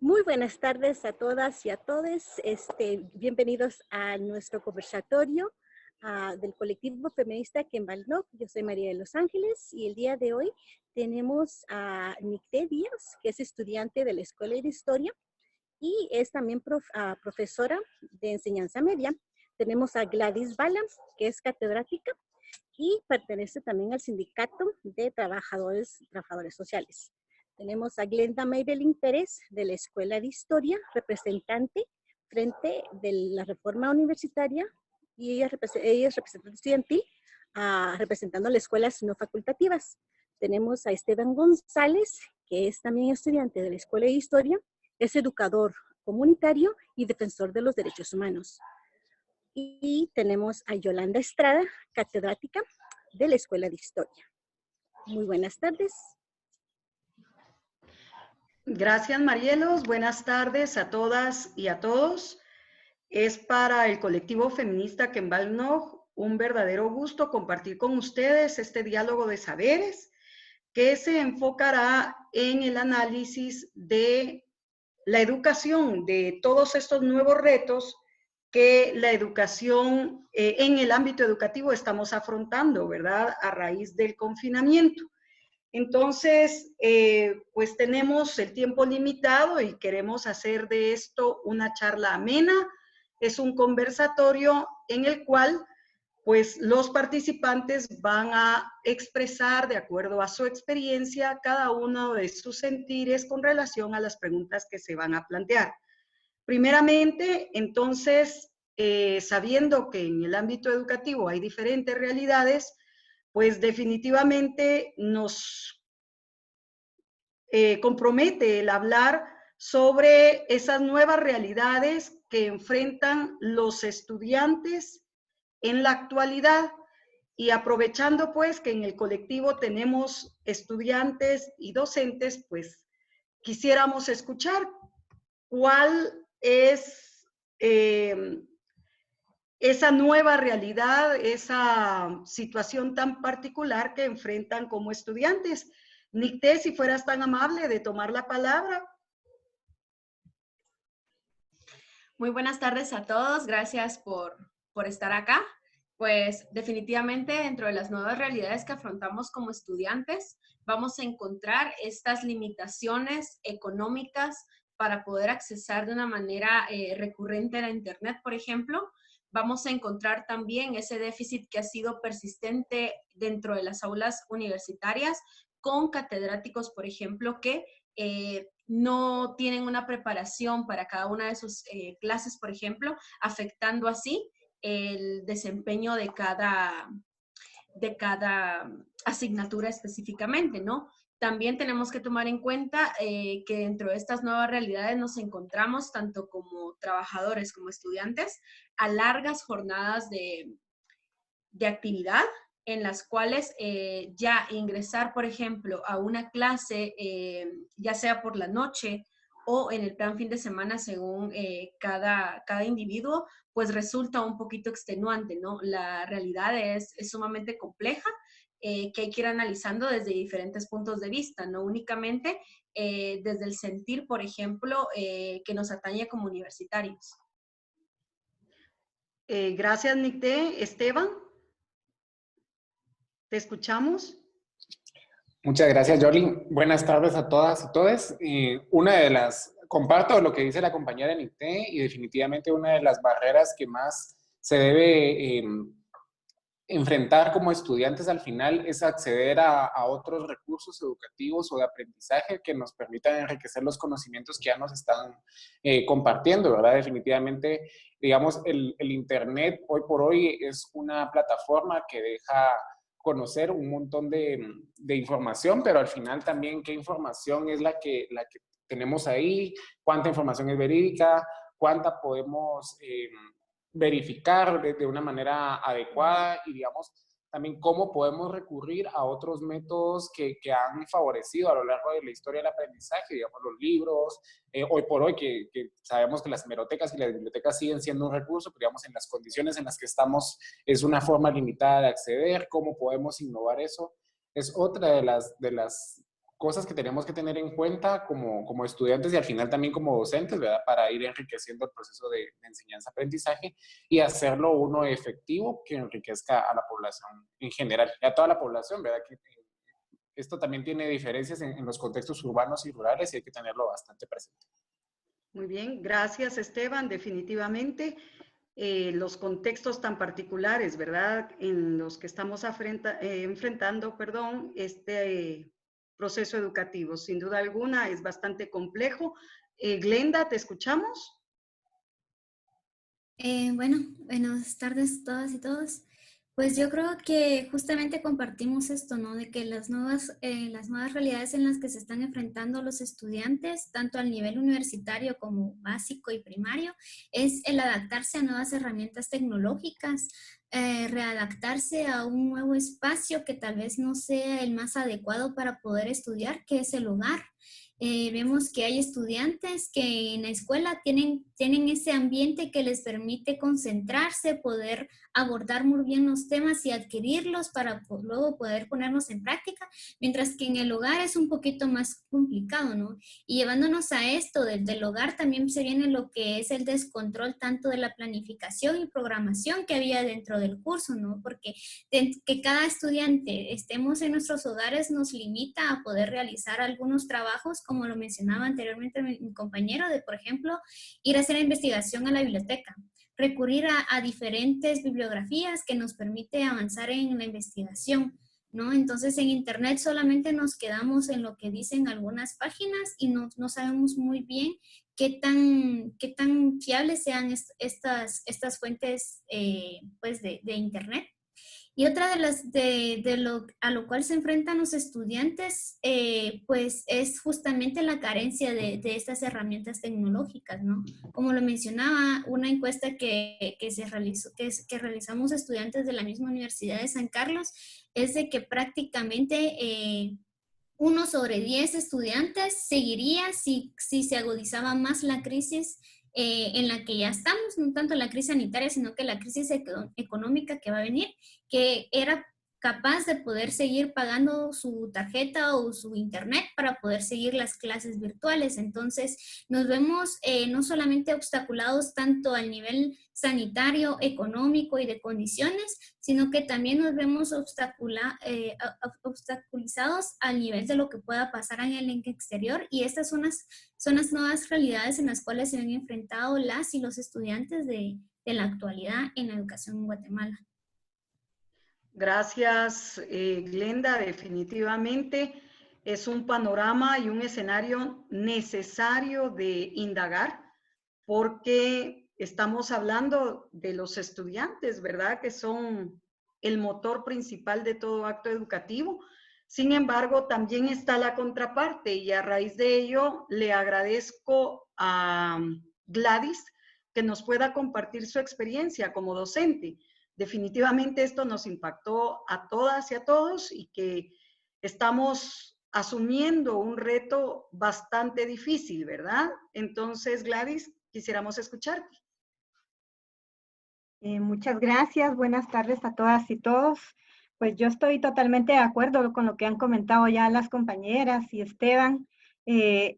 Muy buenas tardes a todas y a todos. Bienvenidos a nuestro conversatorio del colectivo feminista Kembalnok. Yo soy María de los Ángeles y el día de hoy tenemos a Nicté Díaz, que es estudiante de la Escuela de Historia y es también profesora de enseñanza media. Tenemos a Gladys Bala, que es catedrática y pertenece también al Sindicato de Trabajadores Sociales. Tenemos a Glenda Maybelline Pérez de la Escuela de Historia, representante frente de la reforma universitaria, y ella es representante estudiantil, representando las escuelas no facultativas. Tenemos a Esteban González, que es también estudiante de la Escuela de Historia, es educador comunitario y defensor de los derechos humanos. Y tenemos a Yolanda Estrada, catedrática de la Escuela de Historia. Muy buenas tardes. Gracias, Marielos. Buenas tardes a todas y a todos. Es para el colectivo feminista Kembalnok un verdadero gusto compartir con ustedes este diálogo de saberes que se enfocará en el análisis de la educación, de todos estos nuevos retos que la educación en el ámbito educativo estamos afrontando, ¿verdad? A raíz del confinamiento. Entonces, pues tenemos el tiempo limitado y queremos hacer de esto una charla amena. Es un conversatorio en el cual pues los participantes van a expresar de acuerdo a su experiencia cada uno de sus sentires con relación a las preguntas que se van a plantear. Primeramente, entonces, sabiendo que en el ámbito educativo hay diferentes realidades, pues definitivamente nos compromete el hablar sobre esas nuevas realidades que enfrentan los estudiantes en la actualidad, y aprovechando pues que en el colectivo tenemos estudiantes y docentes, pues quisiéramos escuchar cuál es esa nueva realidad, esa situación tan particular que enfrentan como estudiantes. Nicté, si fueras tan amable de tomar la palabra. Muy buenas tardes a todos, gracias por estar acá. Pues definitivamente dentro de las nuevas realidades que afrontamos como estudiantes, vamos a encontrar estas limitaciones económicas para poder accesar de una manera recurrente a la Internet, por ejemplo. Vamos a encontrar también ese déficit que ha sido persistente dentro de las aulas universitarias con catedráticos, por ejemplo, que no tienen una preparación para cada una de sus clases, por ejemplo, afectando así el desempeño de cada asignatura específicamente, ¿no? También tenemos que tomar en cuenta que dentro de estas nuevas realidades nos encontramos, tanto como trabajadores como estudiantes, a largas jornadas de actividad en las cuales ya ingresar, por ejemplo, a una clase, ya sea por la noche o en el plan fin de semana según cada individuo, pues resulta un poquito extenuante, ¿no? La realidad es sumamente compleja, que hay que ir analizando desde diferentes puntos de vista, no únicamente desde el sentir, por ejemplo, que nos atañe como universitarios. Gracias, Nicté. Esteban, ¿te escuchamos? Muchas gracias, Yoli. Buenas tardes a todas y todos. Comparto lo que dice la compañera Nicté, y definitivamente una de las barreras que más se debe enfrentar como estudiantes al final es acceder a otros recursos educativos o de aprendizaje que nos permitan enriquecer los conocimientos que ya nos están compartiendo, ¿verdad? Definitivamente, digamos, el Internet hoy por hoy es una plataforma que deja conocer un montón de información, pero al final también qué información es la que tenemos ahí, cuánta información es verídica, cuánta podemos verificar de una manera adecuada, y digamos también cómo podemos recurrir a otros métodos que han favorecido a lo largo de la historia del aprendizaje, digamos los libros, hoy por hoy que sabemos que las hemerotecas y las bibliotecas siguen siendo un recurso, pero digamos en las condiciones en las que estamos es una forma limitada de acceder. ¿Cómo podemos innovar eso? Es otra de las cosas que tenemos que tener en cuenta como estudiantes y al final también como docentes, ¿verdad? Para ir enriqueciendo el proceso de enseñanza-aprendizaje y hacerlo uno efectivo que enriquezca a la población en general, y a toda la población, ¿verdad? Que esto también tiene diferencias en los contextos urbanos y rurales y hay que tenerlo bastante presente. Muy bien, gracias Esteban. Definitivamente los contextos tan particulares, ¿verdad? En los que estamos enfrentando, perdón, este proceso educativo. Sin duda alguna es bastante complejo. Glenda, ¿te escuchamos? Bueno, buenas tardes a todas y todos. Pues yo creo que justamente compartimos esto, ¿no? De que las nuevas realidades en las que se están enfrentando los estudiantes, tanto al nivel universitario como básico y primario, es el adaptarse a nuevas herramientas tecnológicas, readaptarse a un nuevo espacio que tal vez no sea el más adecuado para poder estudiar, que es el hogar. Vemos que hay estudiantes que en la escuela tienen ese ambiente que les permite concentrarse, poder abordar muy bien los temas y adquirirlos para luego poder ponerlos en práctica, mientras que en el hogar es un poquito más complicado, ¿no? Y llevándonos a esto, desde el hogar también se viene lo que es el descontrol tanto de la planificación y programación que había dentro del curso, ¿no? Porque que cada estudiante estemos en nuestros hogares nos limita a poder realizar algunos trabajos, como lo mencionaba anteriormente mi compañero, de, por ejemplo, ir a hacer investigación a la biblioteca, recurrir a diferentes bibliografías que nos permite avanzar en la investigación, ¿no? Entonces en Internet solamente nos quedamos en lo que dicen algunas páginas y no sabemos muy bien qué tan fiables sean estas fuentes pues de Internet. Y otra a lo cual se enfrentan los estudiantes, pues es justamente la carencia de estas herramientas tecnológicas, ¿no? Como lo mencionaba, una encuesta que realizamos estudiantes de la misma Universidad de San Carlos, es de que prácticamente 1 sobre 10 estudiantes seguiría si se agudizaba más la crisis en la que ya estamos, no tanto la crisis sanitaria, sino que la crisis económica que va a venir, que era capaz de poder seguir pagando su tarjeta o su internet para poder seguir las clases virtuales. Entonces, nos vemos no solamente obstaculados tanto al nivel sanitario, económico y de condiciones, sino que también nos vemos obstaculizados al nivel de lo que pueda pasar en el exterior, y estas son las nuevas realidades en las cuales se han enfrentado las y los estudiantes de la actualidad en la educación en Guatemala. Gracias, Glenda. Definitivamente es un panorama y un escenario necesario de indagar, porque estamos hablando de los estudiantes, ¿verdad? Que son el motor principal de todo acto educativo. Sin embargo, también está la contraparte, y a raíz de ello le agradezco a Gladys que nos pueda compartir su experiencia como docente. Definitivamente esto nos impactó a todas y a todos, y que estamos asumiendo un reto bastante difícil, ¿verdad? Entonces, Gladys, quisiéramos escucharte. Muchas gracias. Buenas tardes a todas y todos. Pues yo estoy totalmente de acuerdo con lo que han comentado ya las compañeras y Esteban.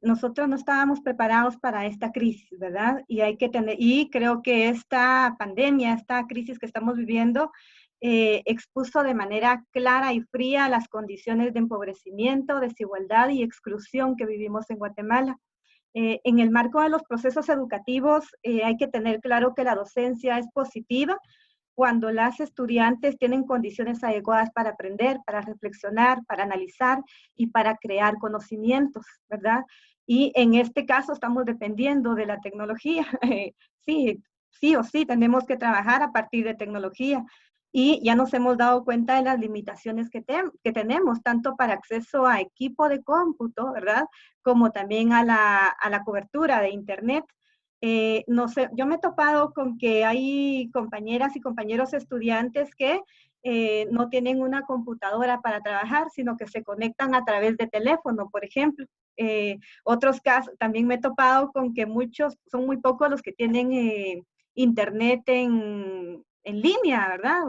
Nosotros no estábamos preparados para esta crisis, ¿verdad? Y creo que esta pandemia, esta crisis que estamos viviendo, expuso de manera clara y fría las condiciones de empobrecimiento, desigualdad y exclusión que vivimos en Guatemala. En el marco de los procesos educativos, hay que tener claro que la docencia es positiva cuando las estudiantes tienen condiciones adecuadas para aprender, para reflexionar, para analizar y para crear conocimientos, ¿verdad? Y en este caso estamos dependiendo de la tecnología. Sí o sí tenemos que trabajar a partir de tecnología. Y ya nos hemos dado cuenta de las limitaciones que tenemos, tanto para acceso a equipo de cómputo, ¿verdad? Como también a la cobertura de Internet. No sé, yo me he topado con que hay compañeras y compañeros estudiantes que no tienen una computadora para trabajar, sino que se conectan a través de teléfono, por ejemplo. Otros casos, también me he topado con que son muy pocos los que tienen Internet en línea, ¿verdad?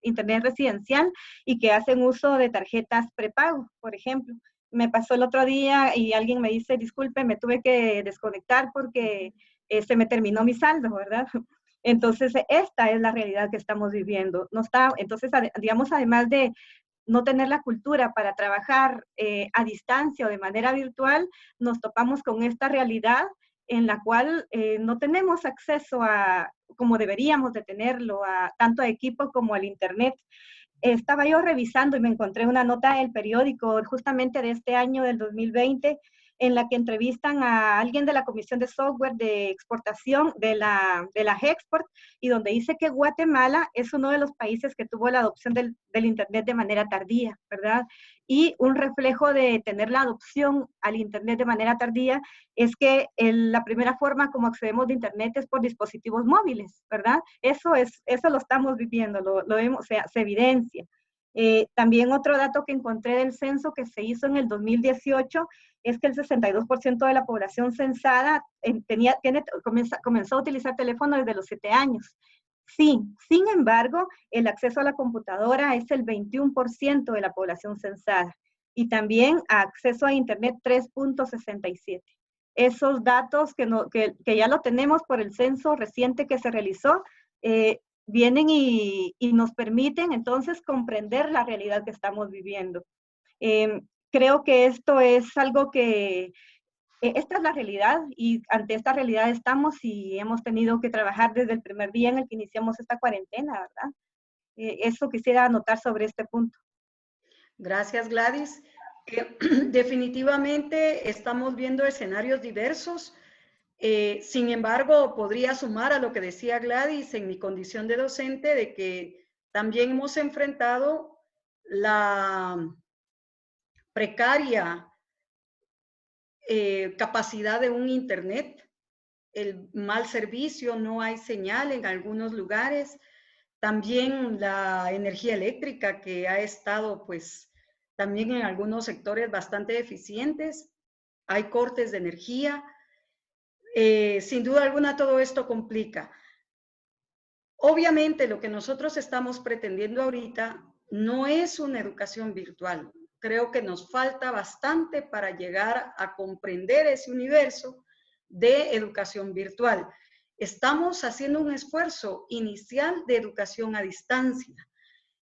Internet residencial, y que hacen uso de tarjetas prepago, por ejemplo. me pasó el otro día y alguien me dice, disculpe, me tuve que desconectar porque se me terminó mi saldo, ¿verdad? Entonces, esta es la realidad que estamos viviendo. No está, entonces, digamos, además de no tener la cultura para trabajar a distancia o de manera virtual, nos topamos con esta realidad en la cual no tenemos acceso a, como deberíamos de tenerlo, tanto a equipo como al Internet. Estaba yo revisando y me encontré una nota en el periódico justamente de este año, del 2020, en la que entrevistan a alguien de la Comisión de Software de Exportación de la Hexport, y donde dice que Guatemala es uno de los países que tuvo la adopción del Internet de manera tardía, ¿verdad? Y un reflejo de tener la adopción al Internet de manera tardía es que la primera forma como accedemos de Internet es por dispositivos móviles, ¿verdad? Eso lo estamos viviendo, lo vemos, o sea, se evidencia. También otro dato que encontré del censo que se hizo en el 2018 es que el 62% de la población censada comenzó a utilizar teléfono desde los 7 años. Sí, sin embargo, el acceso a la computadora es el 21% de la población censada y también acceso a Internet 3.67. Esos datos que ya lo tenemos por el censo reciente que se realizó, vienen y nos permiten entonces comprender la realidad que estamos viviendo. Creo que esto es algo que, esta es la realidad y ante esta realidad estamos y hemos tenido que trabajar desde el primer día en el que iniciamos esta cuarentena, ¿verdad? Eso quisiera anotar sobre este punto. Gracias, Gladys. Definitivamente estamos viendo escenarios diversos. Sin embargo, podría sumar a lo que decía Gladys en mi condición de docente, de que también hemos enfrentado la precaria capacidad de un Internet, el mal servicio, no hay señal en algunos lugares, también la energía eléctrica que ha estado pues también en algunos sectores bastante deficientes, hay cortes de energía, sin duda alguna todo esto complica. Obviamente lo que nosotros estamos pretendiendo ahorita no es una educación virtual. Creo que nos falta bastante para llegar a comprender ese universo de educación virtual. Estamos haciendo un esfuerzo inicial de educación a distancia.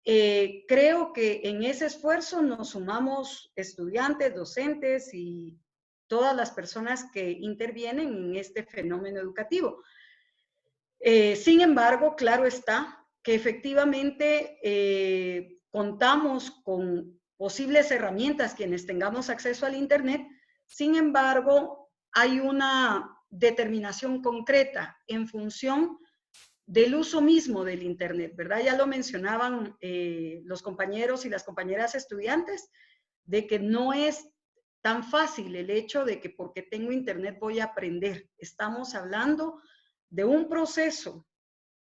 Creo que en ese esfuerzo nos sumamos estudiantes, docentes y todas las personas que intervienen en este fenómeno educativo. Sin embargo, claro está que efectivamente contamos con posibles herramientas quienes tengamos acceso al Internet. Sin embargo, hay una determinación concreta en función del uso mismo del Internet, ¿verdad? Ya lo mencionaban los compañeros y las compañeras estudiantes, de que no es tan fácil el hecho de que porque tengo Internet voy a aprender. Estamos hablando de un proceso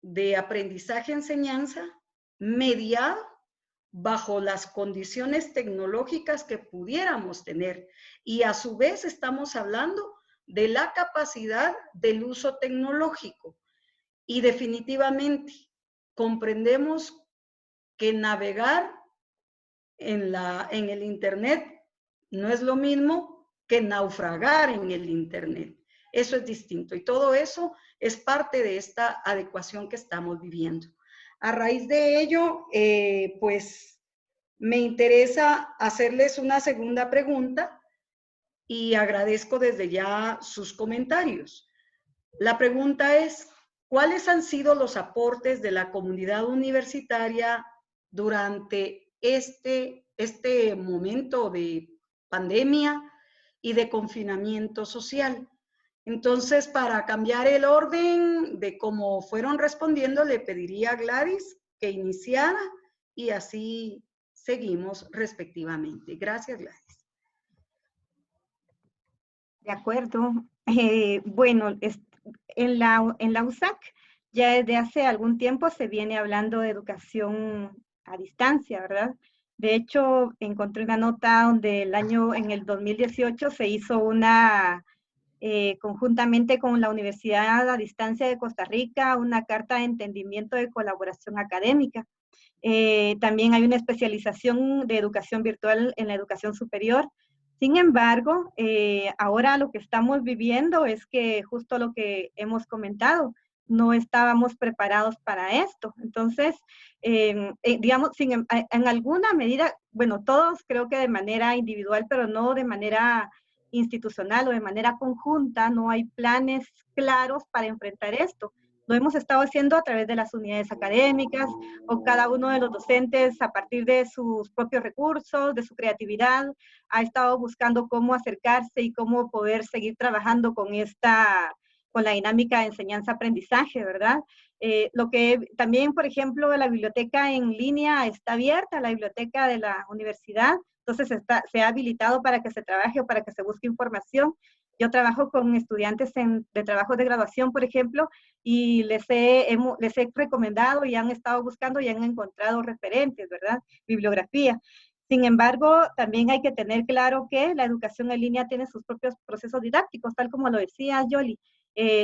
de aprendizaje-enseñanza mediado bajo las condiciones tecnológicas que pudiéramos tener. Y a su vez estamos hablando de la capacidad del uso tecnológico. Y definitivamente comprendemos que navegar en el Internet no es lo mismo que naufragar en el Internet. Eso es distinto y todo eso es parte de esta adecuación que estamos viviendo. A raíz de ello, pues me interesa hacerles una segunda pregunta y agradezco desde ya sus comentarios. La pregunta es, ¿cuáles han sido los aportes de la comunidad universitaria durante este momento de pandemia y de confinamiento social? Entonces, para cambiar el orden de cómo fueron respondiendo, le pediría a Gladys que iniciara y así seguimos respectivamente. Gracias, Gladys. De acuerdo. Bueno, en la USAC ya desde hace algún tiempo se viene hablando de educación a distancia, ¿verdad? De hecho, encontré una nota donde en el 2018 se hizo conjuntamente con la Universidad a Distancia de Costa Rica, una carta de entendimiento de colaboración académica. También hay una especialización de educación virtual en la educación superior, Sin embargo, ahora lo que estamos viviendo es que justo lo que hemos comentado, no estábamos preparados para esto. Entonces, digamos, en alguna medida, bueno, todos creo que de manera individual, pero no de manera institucional o de manera conjunta, no hay planes claros para enfrentar esto. Lo hemos estado haciendo a través de las unidades académicas o cada uno de los docentes a partir de sus propios recursos, de su creatividad, ha estado buscando cómo acercarse y cómo poder seguir trabajando con la dinámica de enseñanza-aprendizaje, ¿verdad? Lo que también, por ejemplo, la biblioteca en línea está abierta, la biblioteca de la universidad, entonces se ha habilitado para que se trabaje o para que se busque información. Yo trabajo con estudiantes de trabajos de graduación, por ejemplo, y les he recomendado y han estado buscando y han encontrado referentes, ¿verdad? Bibliografía. Sin embargo, también hay que tener claro que la educación en línea tiene sus propios procesos didácticos, tal como lo decía Yoli.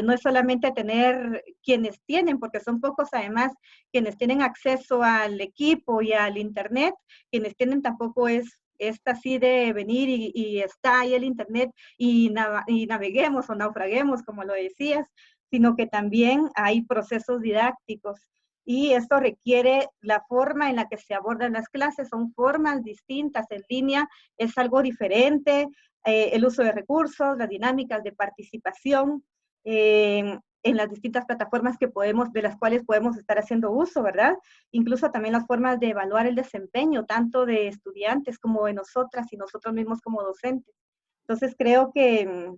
No es solamente tener quienes tienen, porque son pocos además, quienes tienen acceso al equipo y al internet, quienes tienen tampoco es así de venir y está ahí el internet y naveguemos o naufraguemos, como lo decías, sino que también hay procesos didácticos. Y esto requiere la forma en la que se abordan las clases, son formas distintas en línea, es algo diferente, el uso de recursos, las dinámicas de participación en las distintas plataformas de las cuales podemos estar haciendo uso, ¿verdad? Incluso también las formas de evaluar el desempeño, tanto de estudiantes como de nosotras y nosotros mismos como docentes. Entonces creo que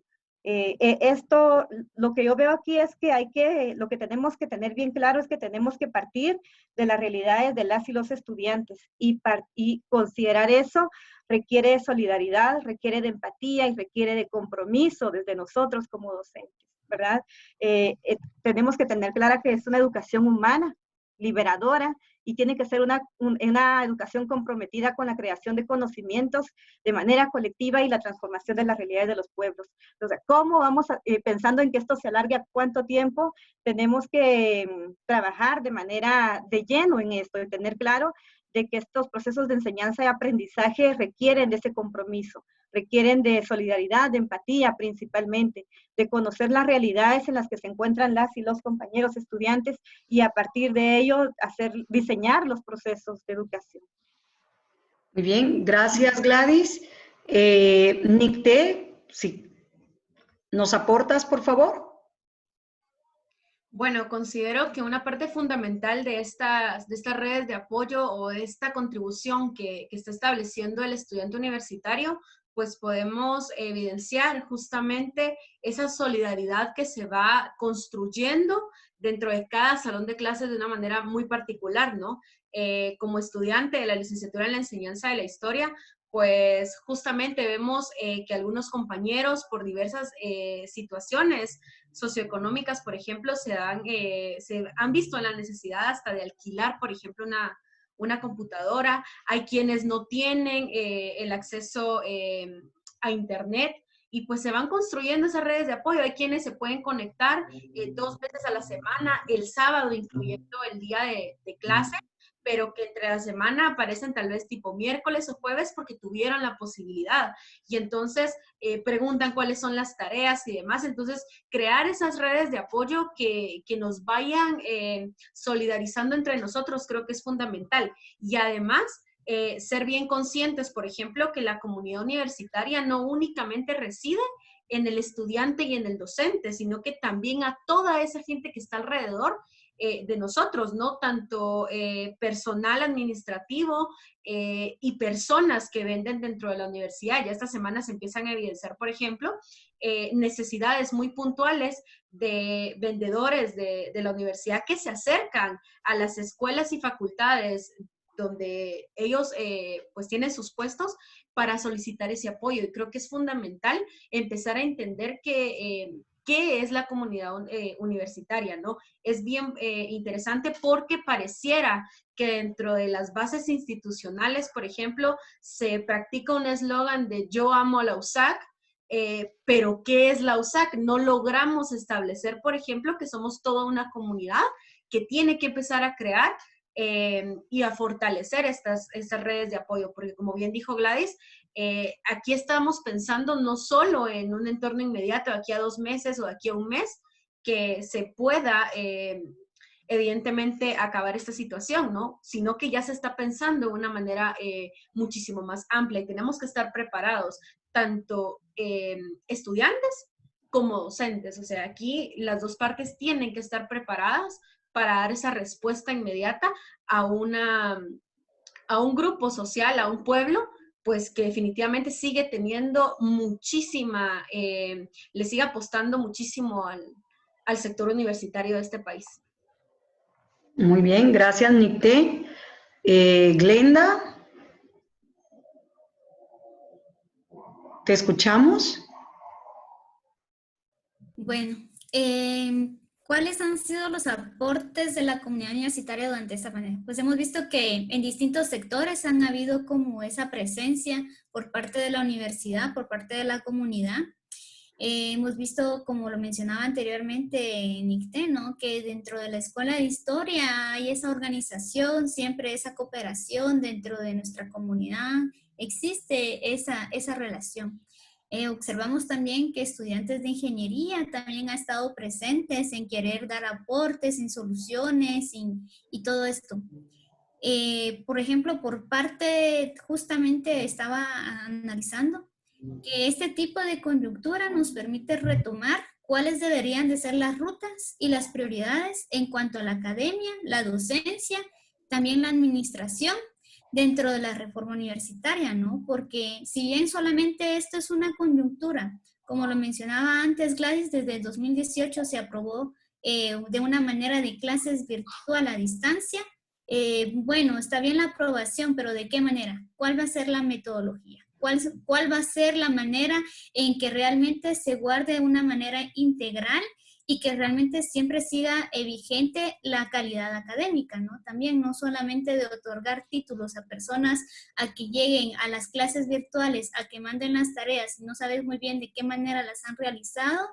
esto, lo que yo veo aquí es que lo que tenemos que tener bien claro es que tenemos que partir de las realidades de las y los estudiantes y considerar eso requiere de solidaridad, requiere de empatía y requiere de compromiso desde nosotros como docentes, ¿verdad? Tenemos que tener clara que es una educación humana, liberadora, y tiene que ser una educación comprometida con la creación de conocimientos de manera colectiva y la transformación de las realidades de los pueblos. Entonces, ¿cómo vamos pensando en que esto se alargue a cuánto tiempo? Tenemos que trabajar de manera de lleno en esto, de tener claro de que estos procesos de enseñanza y aprendizaje requieren de ese compromiso, requieren de solidaridad, de empatía principalmente, de conocer las realidades en las que se encuentran las y los compañeros estudiantes y a partir de ello diseñar los procesos de educación. Muy bien, gracias Gladys. Nicté, si nos aportas, por favor. Bueno, considero que una parte fundamental de estas redes de apoyo o de esta contribución que está estableciendo el estudiante universitario, pues podemos evidenciar justamente esa solidaridad que se va construyendo dentro de cada salón de clases de una manera muy particular, ¿no? Como estudiante de la licenciatura en la enseñanza de la historia, pues justamente vemos que algunos compañeros por diversas situaciones socioeconómicas, por ejemplo, se han visto en la necesidad hasta de alquilar, por ejemplo, una computadora. Hay quienes no tienen el acceso a Internet y pues se van construyendo esas redes de apoyo. Hay quienes se pueden conectar 2 veces a la semana, el sábado, incluyendo el día de clase, pero que entre la semana aparecen tal vez tipo miércoles o jueves porque tuvieron la posibilidad. Y entonces preguntan cuáles son las tareas y demás. Entonces, crear esas redes de apoyo que nos vayan solidarizando entre nosotros creo que es fundamental. Y además, ser bien conscientes, por ejemplo, que la comunidad universitaria no únicamente reside en el estudiante y en el docente, sino que también a toda esa gente que está alrededor de nosotros, ¿no? Tanto personal administrativo y personas que venden dentro de la universidad. Ya esta semana se empiezan a evidenciar, por ejemplo, necesidades muy puntuales de vendedores de la universidad que se acercan a las escuelas y facultades donde ellos pues tienen sus puestos para solicitar ese apoyo. Y creo que es fundamental empezar a entender que qué es la comunidad universitaria, ¿no? Es bien interesante porque pareciera que dentro de las bases institucionales, por ejemplo, se practica un eslogan de yo amo a la USAC, pero ¿qué es la USAC? No logramos establecer, por ejemplo, que somos toda una comunidad que tiene que empezar a crear y a fortalecer estas redes de apoyo, porque como bien dijo Gladys, Aquí estamos pensando no solo en un entorno inmediato, aquí a 2 meses o aquí a 1 mes, que se pueda evidentemente acabar esta situación, ¿no? Sino que ya se está pensando de una manera muchísimo más amplia y tenemos que estar preparados, tanto estudiantes como docentes. O sea, aquí las dos partes tienen que estar preparadas para dar esa respuesta inmediata a un grupo social, a un pueblo, pues que definitivamente sigue teniendo muchísima, le sigue apostando muchísimo al sector universitario de este país. Muy bien, gracias, Nicté. Glenda, ¿te escuchamos? Bueno, ¿cuáles han sido los aportes de la comunidad universitaria durante esta pandemia? Pues hemos visto que en distintos sectores han habido como esa presencia por parte de la universidad, por parte de la comunidad. Hemos visto, como lo mencionaba anteriormente Nicté, ¿no? Que dentro de la Escuela de Historia hay esa organización, siempre esa cooperación dentro de nuestra comunidad, existe esa relación. Observamos también que estudiantes de ingeniería también han estado presentes en querer dar aportes, en soluciones y todo esto. Por ejemplo, por parte, justamente estaba analizando que este tipo de coyuntura nos permite retomar cuáles deberían de ser las rutas y las prioridades en cuanto a la academia, la docencia, también la administración dentro de la reforma universitaria, ¿no? Porque si bien solamente esto es una coyuntura, como lo mencionaba antes Gladys, desde el 2018 se aprobó de una manera de clases virtual a distancia. Bueno, está bien la aprobación, pero ¿de qué manera? ¿Cuál va a ser la metodología? ¿Cuál va a ser la manera en que realmente se guarde de una manera integral y que realmente siempre siga vigente la calidad académica, ¿no? También no solamente de otorgar títulos a personas a que lleguen a las clases virtuales, a que manden las tareas y no sabes muy bien de qué manera las han realizado,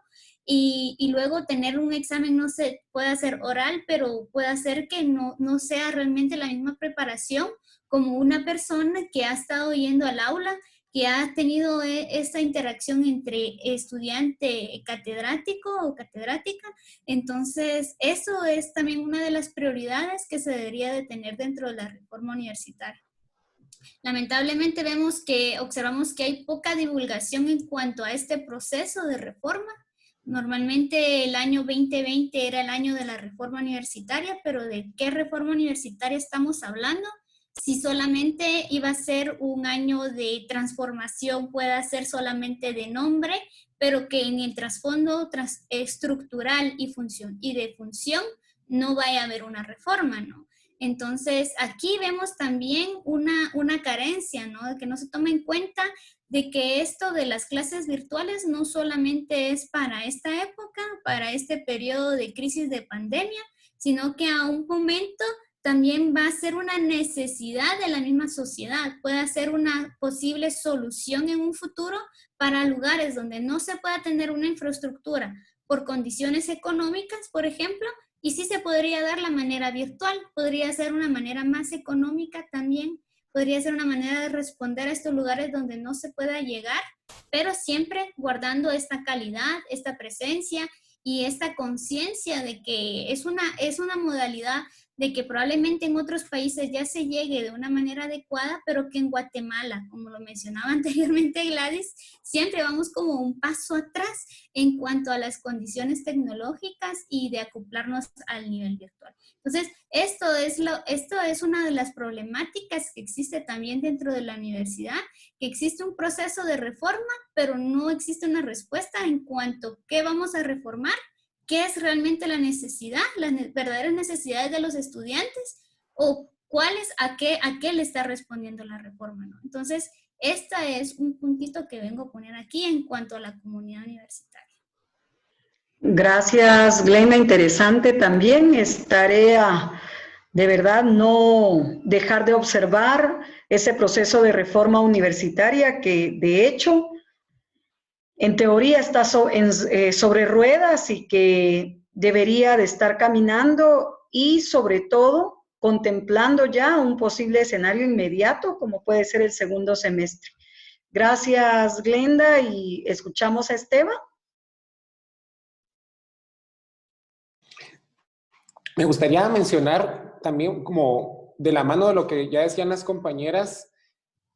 y luego tener un examen, no sé, puede ser oral, pero puede ser que no sea realmente la misma preparación como una persona que ha estado yendo al aula, que ha tenido esta interacción entre estudiante catedrático o catedrática. Entonces, eso es también una de las prioridades que se debería de tener dentro de la reforma universitaria. Lamentablemente observamos que hay poca divulgación en cuanto a este proceso de reforma. Normalmente el año 2020 era el año de la reforma universitaria, pero ¿de qué reforma universitaria estamos hablando? Si solamente iba a ser un año de transformación, pueda ser solamente de nombre, pero que en el trasfondo estructural y de función no vaya a haber una reforma, ¿no? Entonces, aquí vemos también una carencia, ¿no? De que no se toma en cuenta de que esto de las clases virtuales no solamente es para esta época, para este periodo de crisis de pandemia, sino que a un momento también va a ser una necesidad de la misma sociedad, puede ser una posible solución en un futuro para lugares donde no se pueda tener una infraestructura por condiciones económicas, por ejemplo, y sí se podría dar la manera virtual, podría ser una manera más económica también, podría ser una manera de responder a estos lugares donde no se pueda llegar, pero siempre guardando esta calidad, esta presencia y esta conciencia de que es una modalidad de que probablemente en otros países ya se llegue de una manera adecuada, pero que en Guatemala, como lo mencionaba anteriormente Gladys, siempre vamos como un paso atrás en cuanto a las condiciones tecnológicas y de acoplarnos al nivel virtual. Entonces, esto es una de las problemáticas que existe también dentro de la universidad, que existe un proceso de reforma, pero no existe una respuesta en cuanto a qué vamos a reformar, qué es realmente la necesidad, las verdaderas necesidades de los estudiantes o a qué le está respondiendo la reforma, ¿no? Entonces, este es un puntito que vengo a poner aquí en cuanto a la comunidad universitaria. Gracias, Glenda. Interesante también. Es tarea de verdad no dejar de observar ese proceso de reforma universitaria que, de hecho, en teoría está sobre ruedas y que debería de estar caminando y, sobre todo, contemplando ya un posible escenario inmediato, como puede ser el segundo semestre. Gracias, Glenda, y escuchamos a Esteban. Me gustaría mencionar también, como de la mano de lo que ya decían las compañeras,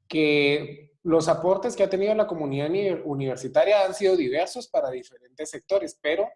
que los aportes que ha tenido la comunidad universitaria han sido diversos para diferentes sectores, pero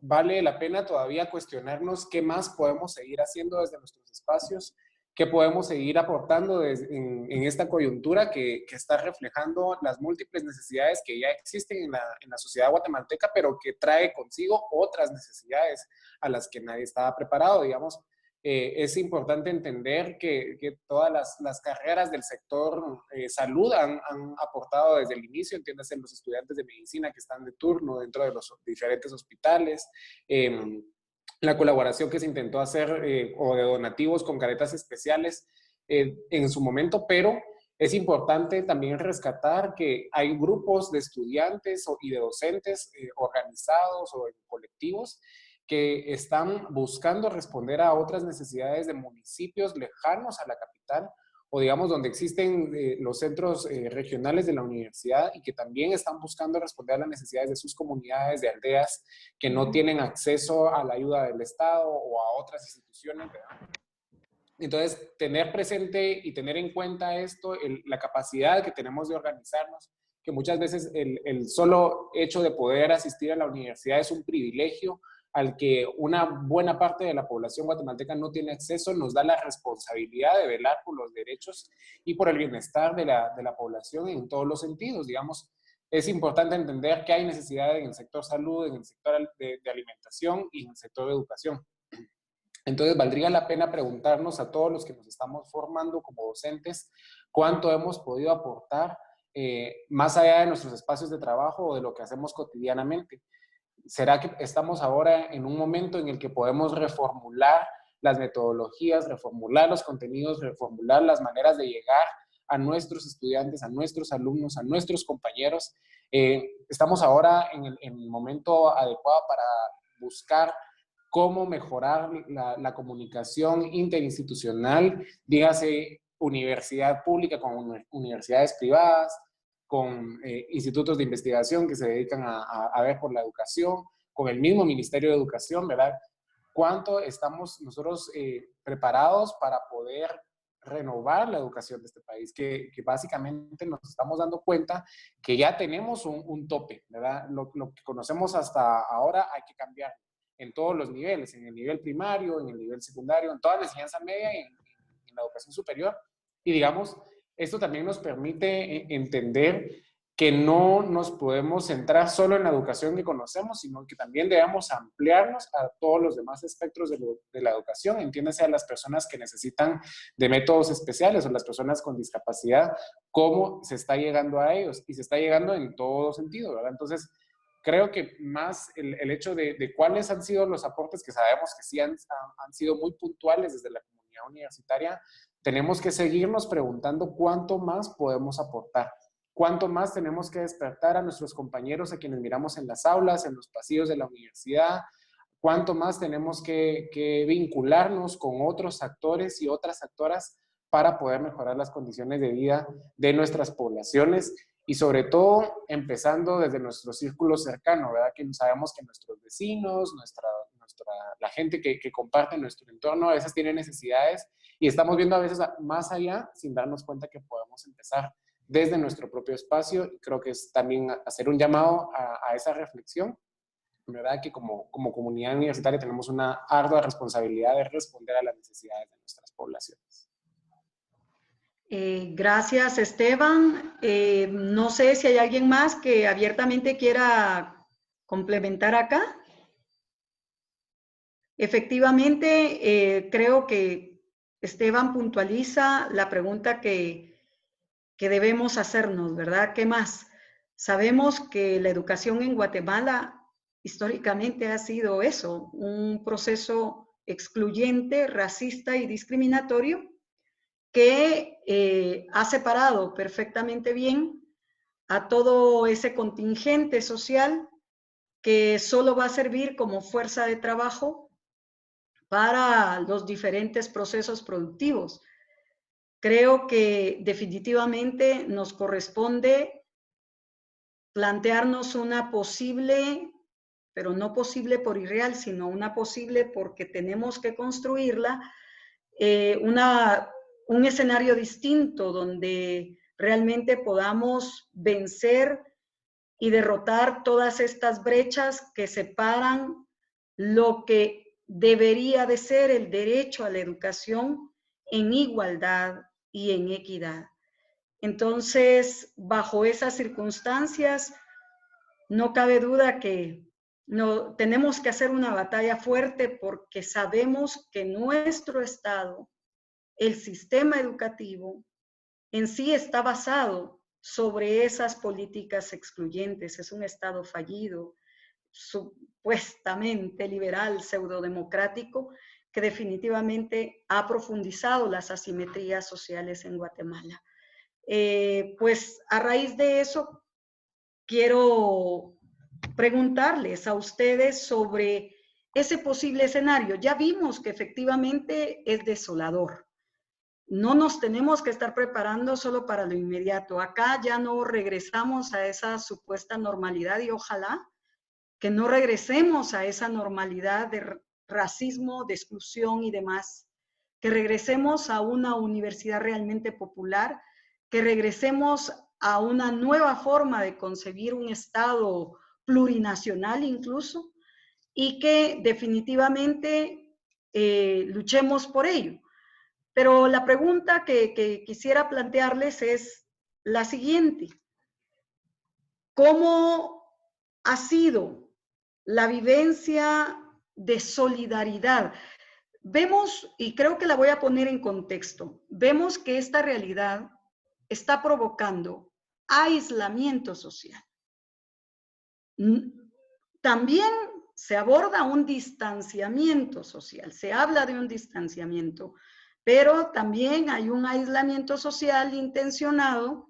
vale la pena todavía cuestionarnos qué más podemos seguir haciendo desde nuestros espacios, qué podemos seguir aportando en esta coyuntura que está reflejando las múltiples necesidades que ya existen en la sociedad guatemalteca, pero que trae consigo otras necesidades a las que nadie estaba preparado, digamos. Es importante entender que todas las carreras del sector salud han aportado desde el inicio, entiéndase los estudiantes de medicina que están de turno dentro de los diferentes hospitales, la colaboración que se intentó hacer o de donativos con caretas especiales en su momento, pero es importante también rescatar que hay grupos de estudiantes y de docentes organizados o en colectivos que están buscando responder a otras necesidades de municipios lejanos a la capital o digamos donde existen los centros regionales de la universidad y que también están buscando responder a las necesidades de sus comunidades, de aldeas que no tienen acceso a la ayuda del Estado o a otras instituciones, ¿verdad? Entonces, tener presente y tener en cuenta esto, la capacidad que tenemos de organizarnos, que muchas veces el solo hecho de poder asistir a la universidad es un privilegio al que una buena parte de la población guatemalteca no tiene acceso, nos da la responsabilidad de velar por los derechos y por el bienestar de la población en todos los sentidos. Digamos, es importante entender que hay necesidades en el sector salud, en el sector de alimentación y en el sector de educación. Entonces, valdría la pena preguntarnos a todos los que nos estamos formando como docentes cuánto hemos podido aportar más allá de nuestros espacios de trabajo o de lo que hacemos cotidianamente. ¿Será que estamos ahora en un momento en el que podemos reformular las metodologías, reformular los contenidos, reformular las maneras de llegar a nuestros estudiantes, a nuestros alumnos, a nuestros compañeros? Estamos ahora en el momento adecuado para buscar cómo mejorar la comunicación interinstitucional, dígase universidad pública con universidades privadas, con institutos de investigación que se dedican a ver por la educación, con el mismo Ministerio de Educación, ¿verdad? ¿Cuánto estamos nosotros preparados para poder renovar la educación de este país? Que básicamente nos estamos dando cuenta que ya tenemos un tope, ¿verdad? Lo que conocemos hasta ahora hay que cambiar en todos los niveles, en el nivel primario, en el nivel secundario, en toda la enseñanza media y en la educación superior. Y digamos, esto también nos permite entender que no nos podemos centrar solo en la educación que conocemos, sino que también debemos ampliarnos a todos los demás espectros de la educación, entiéndase a las personas que necesitan de métodos especiales o las personas con discapacidad, cómo se está llegando a ellos, y se está llegando en todo sentido, ¿verdad? Entonces, creo que más el hecho de cuáles han sido los aportes que sabemos que sí han sido muy puntuales desde la comunidad universitaria, tenemos que seguirnos preguntando cuánto más podemos aportar, cuánto más tenemos que despertar a nuestros compañeros a quienes miramos en las aulas, en los pasillos de la universidad, cuánto más tenemos que vincularnos con otros actores y otras actoras para poder mejorar las condiciones de vida de nuestras poblaciones y sobre todo empezando desde nuestro círculo cercano, ¿verdad? Que sabemos que nuestros vecinos, la gente que comparte nuestro entorno a veces tiene necesidades y estamos viendo a veces más allá sin darnos cuenta que podemos empezar desde nuestro propio espacio. Y creo que es también hacer un llamado a esa reflexión, ¿verdad? Que como comunidad universitaria tenemos una ardua responsabilidad de responder a las necesidades de nuestras poblaciones. Gracias, Esteban. No sé si hay alguien más que abiertamente quiera complementar acá. Efectivamente, creo que Esteban puntualiza la pregunta que debemos hacernos, ¿verdad? ¿Qué más? Sabemos que la educación en Guatemala históricamente ha sido eso, un proceso excluyente, racista y discriminatorio, que ha separado perfectamente bien a todo ese contingente social que solo va a servir como fuerza de trabajo para los diferentes procesos productivos. Creo que definitivamente nos corresponde plantearnos una posible, pero no posible por irreal, sino una posible porque tenemos que construirla, un escenario distinto donde realmente podamos vencer y derrotar todas estas brechas que separan lo que debería de ser el derecho a la educación en igualdad y en equidad. Entonces, bajo esas circunstancias, no cabe duda que tenemos que hacer una batalla fuerte porque sabemos que nuestro Estado, el sistema educativo, en sí está basado sobre esas políticas excluyentes. Es un Estado fallido, supuestamente liberal, pseudodemocrático, que definitivamente ha profundizado las asimetrías sociales en Guatemala. Pues a raíz de eso, quiero preguntarles a ustedes sobre ese posible escenario. Ya vimos que efectivamente es desolador. No nos tenemos que estar preparando solo para lo inmediato. Acá ya no regresamos a esa supuesta normalidad y ojalá que no regresemos a esa normalidad de racismo, de exclusión y demás. Que regresemos a una universidad realmente popular, que regresemos a una nueva forma de concebir un Estado plurinacional incluso, y que definitivamente luchemos por ello. Pero la pregunta que quisiera plantearles es la siguiente. ¿Cómo ha sido la vivencia de solidaridad? Vemos, y creo que la voy a poner en contexto, vemos que esta realidad está provocando aislamiento social. También se aborda un distanciamiento social, se habla de un distanciamiento, pero también hay un aislamiento social intencionado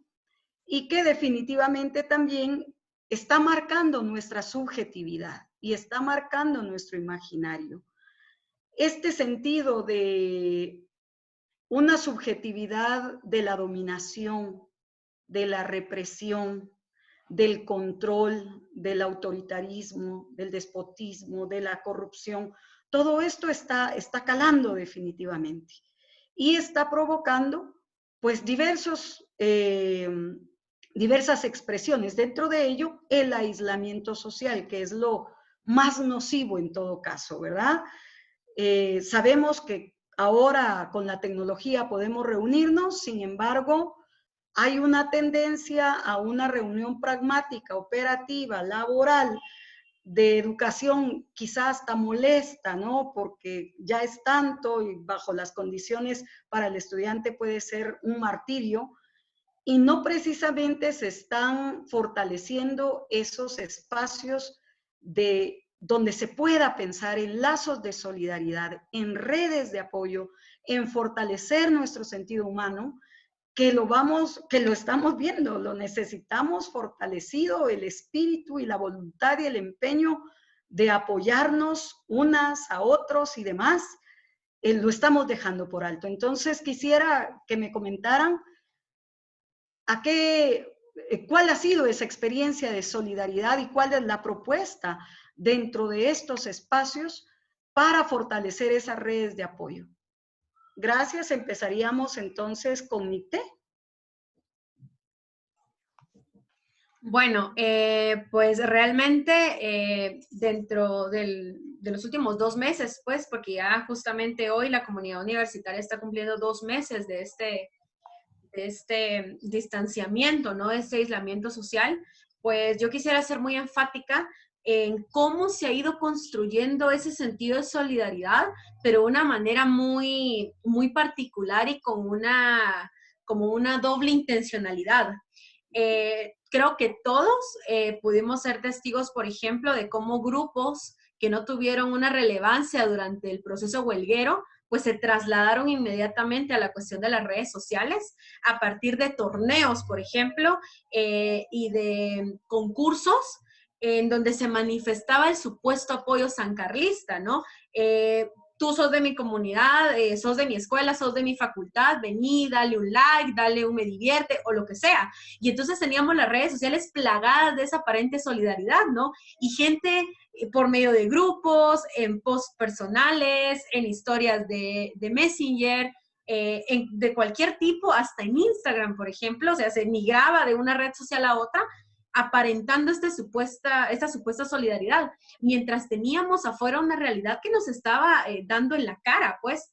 y que definitivamente también está marcando nuestra subjetividad y está marcando nuestro imaginario. Este sentido de una subjetividad de la dominación, de la represión, del control, del autoritarismo, del despotismo, de la corrupción, todo esto está calando definitivamente y está provocando pues diversas expresiones. Dentro de ello, el aislamiento social, que es lo más nocivo en todo caso, ¿verdad? Sabemos que ahora con la tecnología podemos reunirnos, sin embargo, hay una tendencia a una reunión pragmática, operativa, laboral, de educación quizás hasta molesta, ¿no? Porque ya es tanto y bajo las condiciones para el estudiante puede ser un martirio y no precisamente se están fortaleciendo esos espacios de donde se pueda pensar en lazos de solidaridad, en redes de apoyo, en fortalecer nuestro sentido humano, que lo estamos viendo, lo necesitamos fortalecido, el espíritu y la voluntad y el empeño de apoyarnos unas a otros y demás, lo estamos dejando por alto. Entonces quisiera que me comentaran cuál ha sido esa experiencia de solidaridad y cuál es la propuesta dentro de estos espacios para fortalecer esas redes de apoyo. Gracias. Empezaríamos entonces con Nicté. Bueno, pues realmente dentro de los últimos 2 meses, pues, porque ya justamente hoy la comunidad universitaria está cumpliendo 2 meses de este distanciamiento, ¿no? De este aislamiento social, pues yo quisiera ser muy enfática en cómo se ha ido construyendo ese sentido de solidaridad, pero de una manera muy, muy particular y como una doble intencionalidad. Creo que todos pudimos ser testigos, por ejemplo, de cómo grupos que no tuvieron una relevancia durante el proceso huelguero, pues se trasladaron inmediatamente a la cuestión de las redes sociales a partir de torneos, por ejemplo, y de concursos en donde se manifestaba el supuesto apoyo sancarlista, ¿no? tú sos de mi comunidad, sos de mi escuela, sos de mi facultad, vení, dale un like, dale un me divierte o lo que sea. Y entonces teníamos las redes sociales plagadas de esa aparente solidaridad, ¿no? Y gente por medio de grupos, en posts personales, en historias de Messenger, de cualquier tipo, hasta en Instagram, por ejemplo, o sea, se migraba de una red social a otra, aparentando esta supuesta solidaridad, mientras teníamos afuera una realidad que nos estaba dando en la cara, pues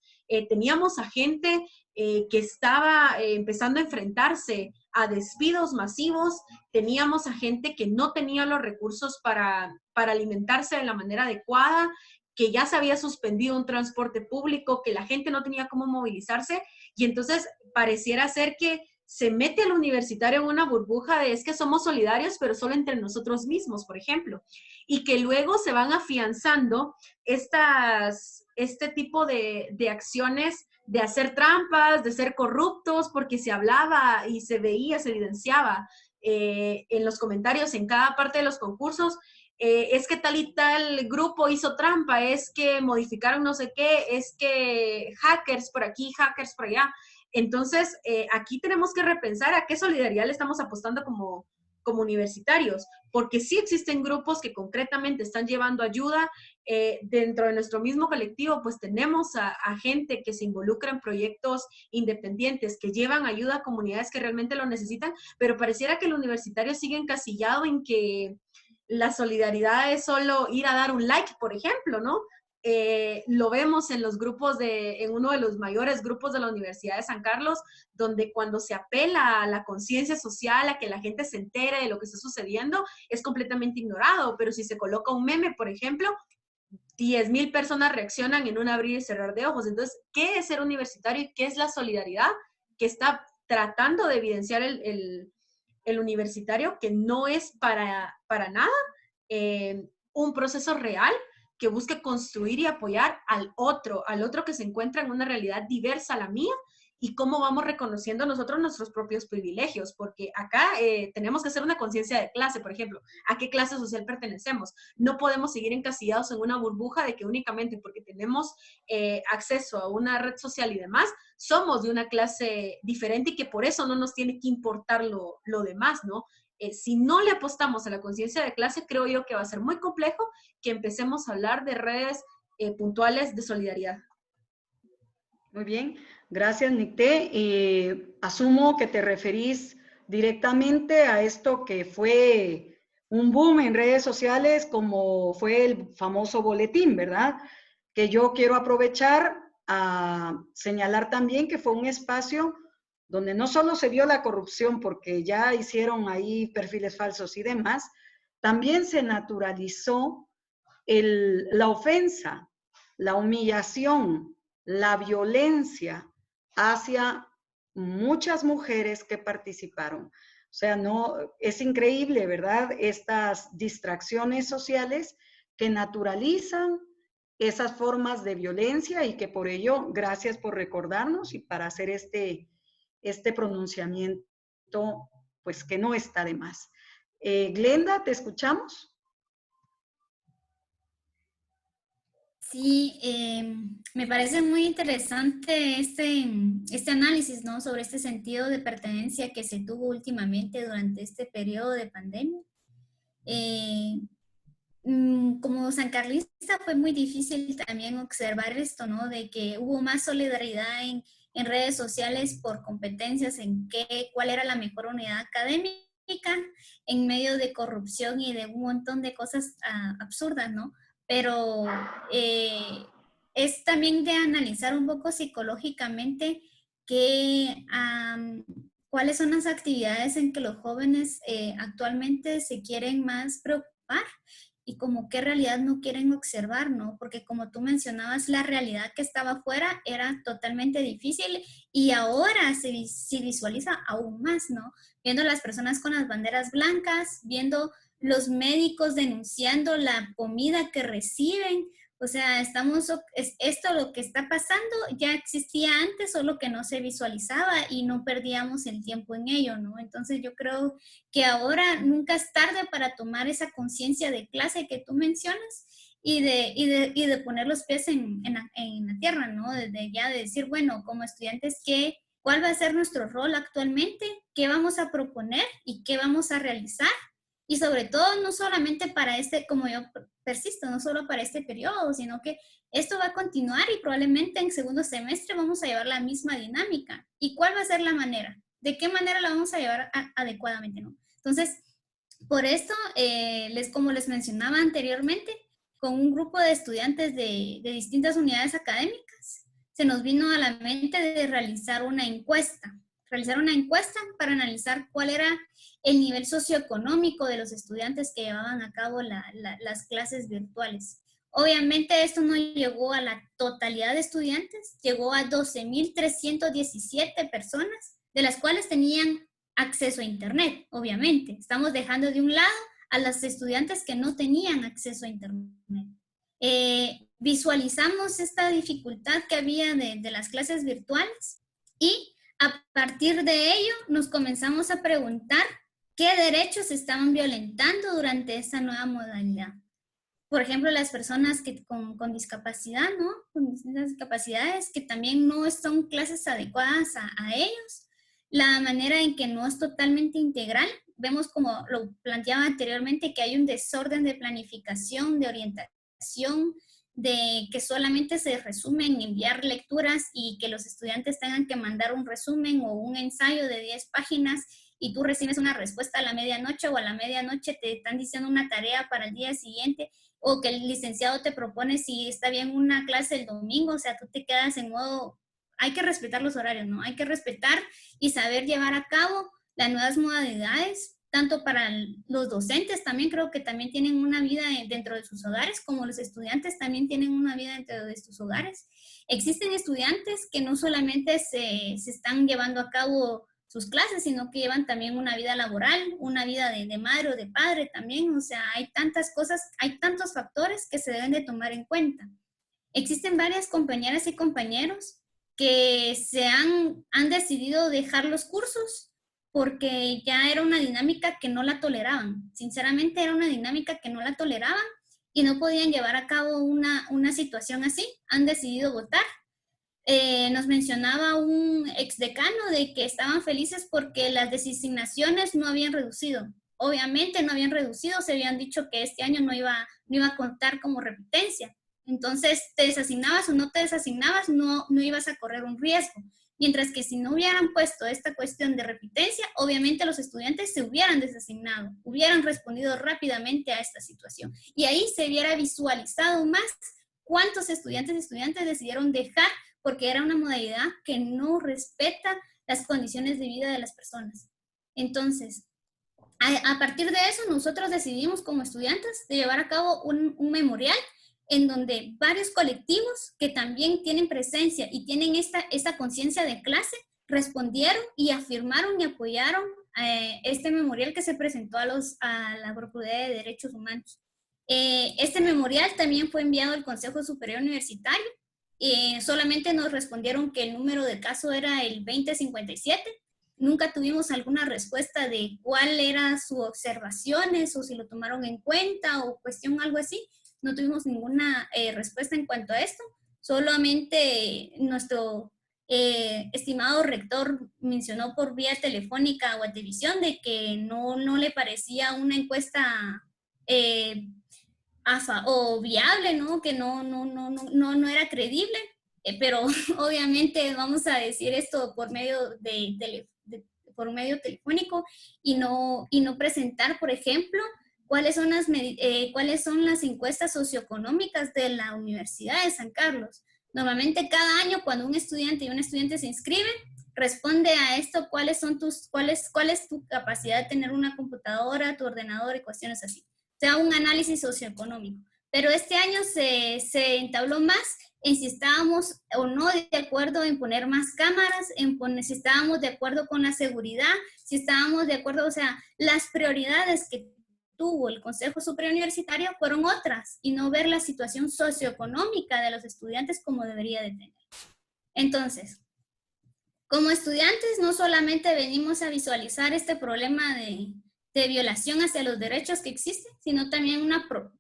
teníamos a gente que estaba empezando a enfrentarse a despidos masivos, teníamos a gente que no tenía los recursos para alimentarse de la manera adecuada, que ya se había suspendido un transporte público, que la gente no tenía cómo movilizarse, y entonces pareciera ser que se mete al universitario en una burbuja de es que somos solidarios, pero solo entre nosotros mismos, por ejemplo, y que luego se van afianzando este tipo de acciones de hacer trampas, de ser corruptos, porque se hablaba y se veía, se evidenciaba en los comentarios en cada parte de los concursos, es que tal y tal grupo hizo trampa, es que modificaron no sé qué, es que hackers por aquí, hackers por allá. Entonces, aquí tenemos que repensar a qué solidaridad le estamos apostando como universitarios, porque sí existen grupos que concretamente están llevando ayuda. Dentro de nuestro mismo colectivo, pues tenemos a gente que se involucra en proyectos independientes, que llevan ayuda a comunidades que realmente lo necesitan, pero pareciera que el universitario sigue encasillado en que la solidaridad es solo ir a dar un like, por ejemplo, ¿no? Lo vemos en los grupos en uno de los mayores grupos de la Universidad de San Carlos, donde cuando se apela a la conciencia social, a que la gente se entere de lo que está sucediendo, es completamente ignorado. Pero si se coloca un meme, por ejemplo, 10,000 personas reaccionan en un abrir y cerrar de ojos. Entonces, ¿qué es ser universitario y qué es la solidaridad que está tratando de evidenciar el universitario, que no es para nada un proceso real que busque construir y apoyar al otro que se encuentra en una realidad diversa a la mía, y cómo vamos reconociendo nosotros nuestros propios privilegios, porque acá tenemos que hacer una conciencia de clase, por ejemplo, ¿a qué clase social pertenecemos? No podemos seguir encasillados en una burbuja de que únicamente porque tenemos acceso a una red social y demás, somos de una clase diferente y que por eso no nos tiene que importar lo demás, ¿no? Si no le apostamos a la conciencia de clase, creo yo que va a ser muy complejo que empecemos a hablar de redes puntuales de solidaridad. Muy bien, gracias Nicté. Asumo que te referís directamente a esto que fue un boom en redes sociales, como fue el famoso boletín, ¿verdad? Que yo quiero aprovechar a señalar también que fue un espacio donde no solo se vio la corrupción, porque ya hicieron ahí perfiles falsos y demás, también se naturalizó la ofensa, la humillación, la violencia hacia muchas mujeres que participaron. O sea, no, es increíble, ¿verdad? Estas distracciones sociales que naturalizan esas formas de violencia y que por ello, gracias por recordarnos y para hacer este pronunciamiento, pues que no está de más. Glenda, ¿te escuchamos? Sí, me parece muy interesante este análisis, ¿no? Sobre este sentido de pertenencia que se tuvo últimamente durante este periodo de pandemia. Como sancarlista fue muy difícil también observar esto, ¿no? De que hubo más solidaridad en redes sociales por competencias en cuál era la mejor unidad académica en medio de corrupción y de un montón de cosas absurdas, ¿no? Pero es también de analizar un poco psicológicamente cuáles son las actividades en que los jóvenes actualmente se quieren más preocupar y como qué realidad no quieren observar, ¿no? Porque como tú mencionabas, la realidad que estaba afuera era totalmente difícil y ahora se visualiza aún más, ¿no? Viendo las personas con las banderas blancas, viendo los médicos denunciando la comida que reciben. O sea, esto lo que está pasando ya existía antes, solo que no se visualizaba y no perdíamos el tiempo en ello, ¿no? Entonces yo creo que ahora nunca es tarde para tomar esa conciencia de clase que tú mencionas y de poner los pies en la tierra, ¿no? Desde ya de decir, bueno, como estudiantes, ¿cuál va a ser nuestro rol actualmente? ¿Qué vamos a proponer y qué vamos a realizar? Y sobre todo, no solamente para como yo persisto, no solo para este periodo, sino que esto va a continuar y probablemente en segundo semestre vamos a llevar la misma dinámica. ¿Y cuál va a ser la manera? ¿De qué manera la vamos a llevar adecuadamente, no? Entonces, por esto, como les mencionaba anteriormente, con un grupo de estudiantes de distintas unidades académicas, se nos vino a la mente de realizar una encuesta para analizar cuál era el nivel socioeconómico de los estudiantes que llevaban a cabo las clases virtuales. Obviamente esto no llegó a la totalidad de estudiantes, llegó a 12,317 personas, de las cuales tenían acceso a internet, obviamente. Estamos dejando de un lado a los estudiantes que no tenían acceso a internet. Visualizamos esta dificultad que había de las clases virtuales y a partir de ello nos comenzamos a preguntar qué derechos se estaban violentando durante esta nueva modalidad. Por ejemplo, las personas con discapacidad, ¿no? Con distintas discapacidades, que también no son clases adecuadas a ellos. La manera en que no es totalmente integral. Vemos, como lo planteaba anteriormente, que hay un desorden de planificación, de orientación, de que solamente se resume en enviar lecturas y que los estudiantes tengan que mandar un resumen o un ensayo de 10 páginas y tú recibes una respuesta a la medianoche o a la medianoche te están diciendo una tarea para el día siguiente, o que el licenciado te propone si está bien una clase el domingo, o sea, tú te quedas en modo, hay que respetar los horarios, ¿no? Hay que respetar y saber llevar a cabo las nuevas modalidades, tanto para los docentes, también creo que también tienen una vida dentro de sus hogares, como los estudiantes también tienen una vida dentro de sus hogares. Existen estudiantes que no solamente se están llevando a cabo sus clases, sino que llevan también una vida laboral, una vida de madre o de padre también, o sea, hay tantas cosas, hay tantos factores que se deben de tomar en cuenta. Existen varias compañeras y compañeros que han decidido dejar los cursos porque ya era una dinámica que no la toleraban. Sinceramente era una dinámica que no la toleraban y no podían llevar a cabo una situación así. Han decidido votar. Nos mencionaba un exdecano de que estaban felices porque las designaciones no habían reducido. Obviamente no habían reducido, se habían dicho que este año no iba a contar como repitencia. Entonces, te desasignabas o no te desasignabas, no ibas a correr un riesgo. Mientras que si no hubieran puesto esta cuestión de repitencia, obviamente los estudiantes se hubieran desasignado, hubieran respondido rápidamente a esta situación. Y ahí se hubiera visualizado más cuántos estudiantes y estudiantes decidieron dejar porque era una modalidad que no respeta las condiciones de vida de las personas. Entonces, a partir de eso, nosotros decidimos como estudiantes de llevar a cabo un memorial en donde varios colectivos que también tienen presencia y tienen esta conciencia de clase respondieron y afirmaron y apoyaron este memorial que se presentó a la Procuraduría de Derechos Humanos. Este memorial también fue enviado al Consejo Superior Universitario. Solamente nos respondieron que el número de caso era el 2057. Nunca tuvimos alguna respuesta de cuál eran sus observaciones o si lo tomaron en cuenta o cuestión algo así. No tuvimos ninguna respuesta en cuanto a esto. Solamente nuestro estimado rector mencionó por vía telefónica o a televisión de que no le parecía una encuesta o viable, ¿no? Que no era creíble, pero obviamente vamos a decir esto por medio por medio telefónico y no presentar, por ejemplo, cuáles son las encuestas socioeconómicas de la Universidad de San Carlos. Normalmente cada año cuando un estudiante y una estudiante se inscriben, responde a esto cuál es tu capacidad de tener una computadora, tu ordenador y cuestiones así. O sea, un análisis socioeconómico. Pero este año se entabló más en si estábamos o no de acuerdo en poner más cámaras, si estábamos de acuerdo con la seguridad, si estábamos de acuerdo, o sea, las prioridades que tuvo el Consejo Superior Universitario fueron otras y no ver la situación socioeconómica de los estudiantes como debería de tener. Entonces, como estudiantes no solamente venimos a visualizar este problema de violación hacia los derechos que existen, sino también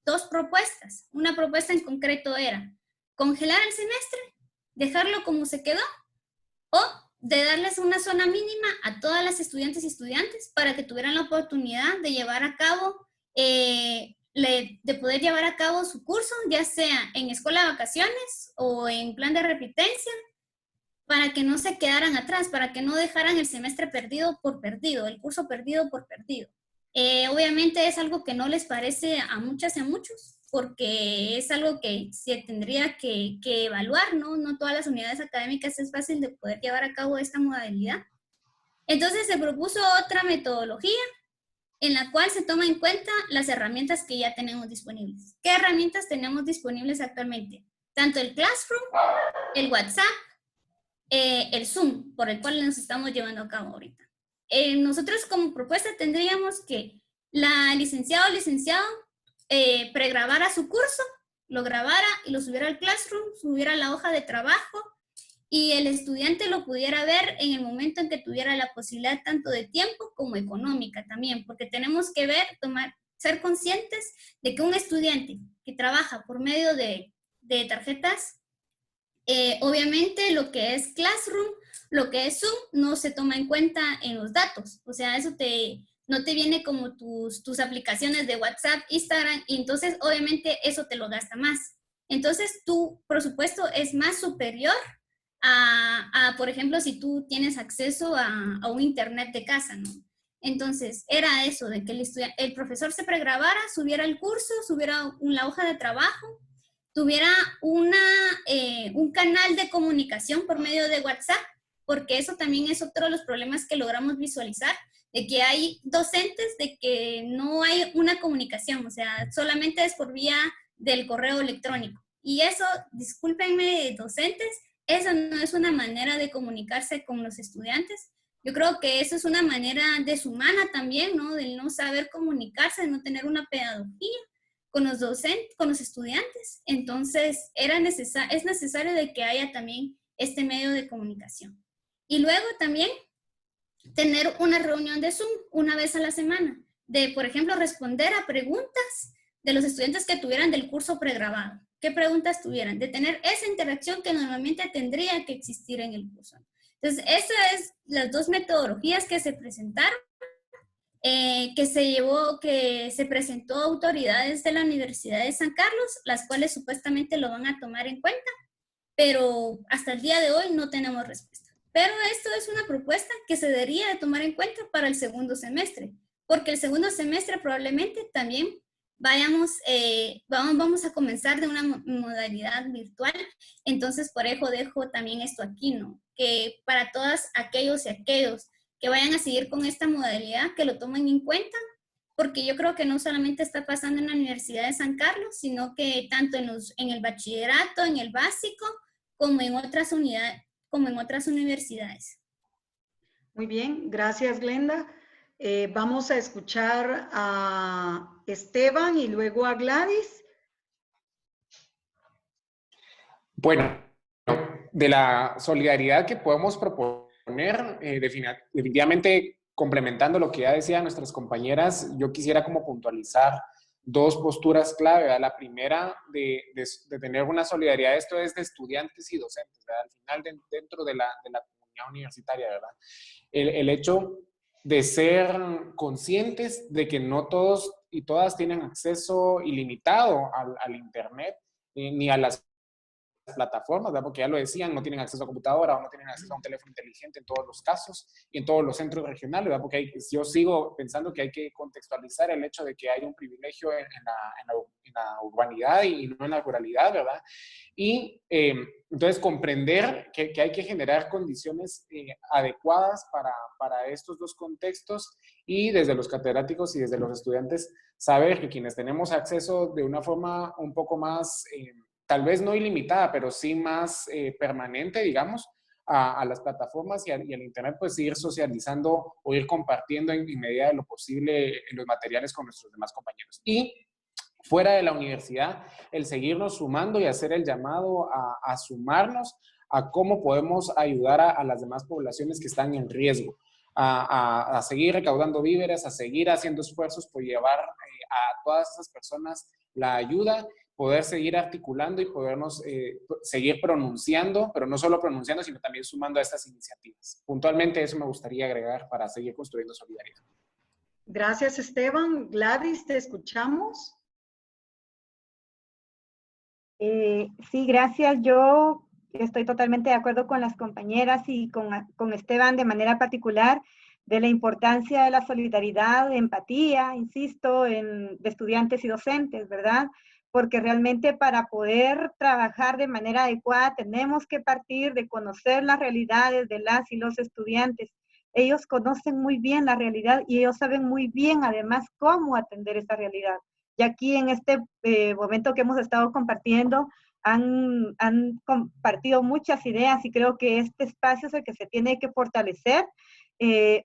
dos propuestas. Una propuesta en concreto era congelar el semestre, dejarlo como se quedó, o de darles una zona mínima a todas las estudiantes y estudiantes para que tuvieran la oportunidad de llevar a cabo, de poder llevar a cabo su curso, ya sea en escuela de vacaciones o en plan de repitencia, para que no se quedaran atrás, para que no dejaran el semestre perdido por perdido, el curso perdido por perdido. Obviamente es algo que no les parece a muchas y a muchos, porque es algo que se tendría que evaluar, ¿no? No todas las unidades académicas es fácil de poder llevar a cabo esta modalidad. Entonces se propuso otra metodología en la cual se toma en cuenta las herramientas que ya tenemos disponibles. ¿Qué herramientas tenemos disponibles actualmente? Tanto el Classroom, el WhatsApp, el Zoom, por el cual nos estamos llevando a cabo ahorita. Nosotros como propuesta tendríamos que la licenciada o licenciado pregrabara su curso, lo grabara y lo subiera al Classroom, subiera la hoja de trabajo y el estudiante lo pudiera ver en el momento en que tuviera la posibilidad tanto de tiempo como económica también, porque tenemos que ver, ser conscientes de que un estudiante que trabaja por medio de tarjetas, obviamente lo que es Classroom, lo que es Zoom, no se toma en cuenta en los datos. O sea, eso no te viene como tus aplicaciones de WhatsApp, Instagram, y entonces obviamente eso te lo gasta más. Entonces tu presupuesto es más superior por ejemplo, si tú tienes acceso a un internet de casa, ¿no? Entonces, era eso, de que el profesor se pregrabara, subiera el curso, subiera la hoja de trabajo, tuviera un canal de comunicación por medio de WhatsApp, porque eso también es otro de los problemas que logramos visualizar, de que hay docentes de que no hay una comunicación, o sea, solamente es por vía del correo electrónico. Y eso, discúlpenme, docentes, eso no es una manera de comunicarse con los estudiantes. Yo creo que eso es una manera deshumana también, ¿no? Del no saber comunicarse, de no tener una pedagogía con los docentes, con los estudiantes. Entonces, es necesario de que haya también este medio de comunicación. Y luego también tener una reunión de Zoom una vez a la semana, de, por ejemplo, responder a preguntas de los estudiantes que tuvieran del curso pregrabado. ¿Qué preguntas tuvieran? De tener esa interacción que normalmente tendría que existir en el curso. Entonces, esas es las dos metodologías que se presentaron, que se presentó a autoridades de la Universidad de San Carlos, las cuales supuestamente lo van a tomar en cuenta, pero hasta el día de hoy no tenemos respuesta. Pero esto es una propuesta que se debería de tomar en cuenta para el segundo semestre, porque el segundo semestre probablemente también vamos a comenzar de una modalidad virtual, entonces por eso dejo también esto aquí, ¿no? Que para todos aquellos y aquellos que vayan a seguir con esta modalidad, que lo tomen en cuenta, porque yo creo que no solamente está pasando en la Universidad de San Carlos, sino que tanto en el bachillerato, en el básico, como en otras universidades. Muy bien, gracias Glenda. Vamos a escuchar a Esteban y luego a Gladys. Bueno, de la solidaridad que podemos proponer, definitivamente complementando lo que ya decían nuestras compañeras, yo quisiera como puntualizar dos posturas clave, ¿verdad? La primera de tener una solidaridad, esto es de estudiantes y docentes, ¿verdad? Al final dentro de la comunidad universitaria, ¿verdad? El hecho de ser conscientes de que no todos y todas tienen acceso ilimitado al internet, ni a las plataformas, ¿verdad? Porque ya lo decían, no tienen acceso a computadora o no tienen acceso a un teléfono inteligente en todos los casos y en todos los centros regionales, ¿verdad? Porque yo sigo pensando que hay que contextualizar el hecho de que hay un privilegio en la urbanidad y no en la ruralidad, ¿verdad? Y entonces comprender que hay que generar condiciones adecuadas para estos dos contextos y desde los catedráticos y desde los estudiantes saber que quienes tenemos acceso de una forma un poco más tal vez no ilimitada, pero sí más permanente, digamos, a las plataformas y al internet, pues ir socializando o ir compartiendo en medida de lo posible los materiales con nuestros demás compañeros. Y fuera de la universidad, el seguirnos sumando y hacer el llamado a sumarnos a cómo podemos ayudar a las demás poblaciones que están en riesgo. a seguir recaudando víveres, a seguir haciendo esfuerzos por llevar a todas esas personas la ayuda, poder seguir articulando y podernos seguir pronunciando, pero no solo pronunciando, sino también sumando a estas iniciativas. Puntualmente eso me gustaría agregar para seguir construyendo solidaridad. Gracias, Esteban. Gladys, ¿te escuchamos? Sí, gracias. Yo estoy totalmente de acuerdo con las compañeras y con Esteban de manera particular de la importancia de la solidaridad, empatía, insisto, de estudiantes y docentes, ¿verdad? Porque realmente para poder trabajar de manera adecuada tenemos que partir de conocer las realidades de las y los estudiantes. Ellos conocen muy bien la realidad y ellos saben muy bien además cómo atender esa realidad. Y aquí en este momento que hemos estado compartiendo, han compartido muchas ideas y creo que este espacio es el que se tiene que fortalecer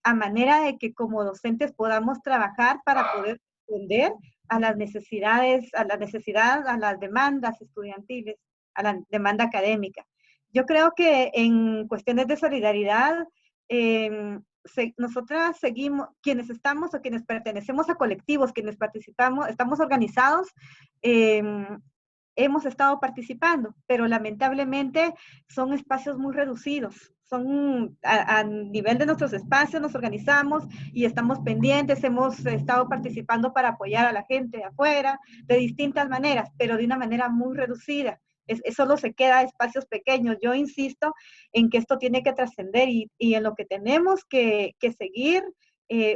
a manera de que como docentes podamos trabajar para poder responder a las necesidades, a las demandas estudiantiles, a la demanda académica. Yo creo que en cuestiones de solidaridad, nosotras seguimos, quienes estamos o quienes pertenecemos a colectivos, quienes participamos, estamos organizados, hemos estado participando, pero lamentablemente son espacios muy reducidos. A nivel de nuestros espacios nos organizamos y estamos pendientes, hemos estado participando para apoyar a la gente de afuera de distintas maneras, pero de una manera muy reducida. Solo se queda espacios pequeños. Yo insisto en que esto tiene que trascender y en lo que tenemos que seguir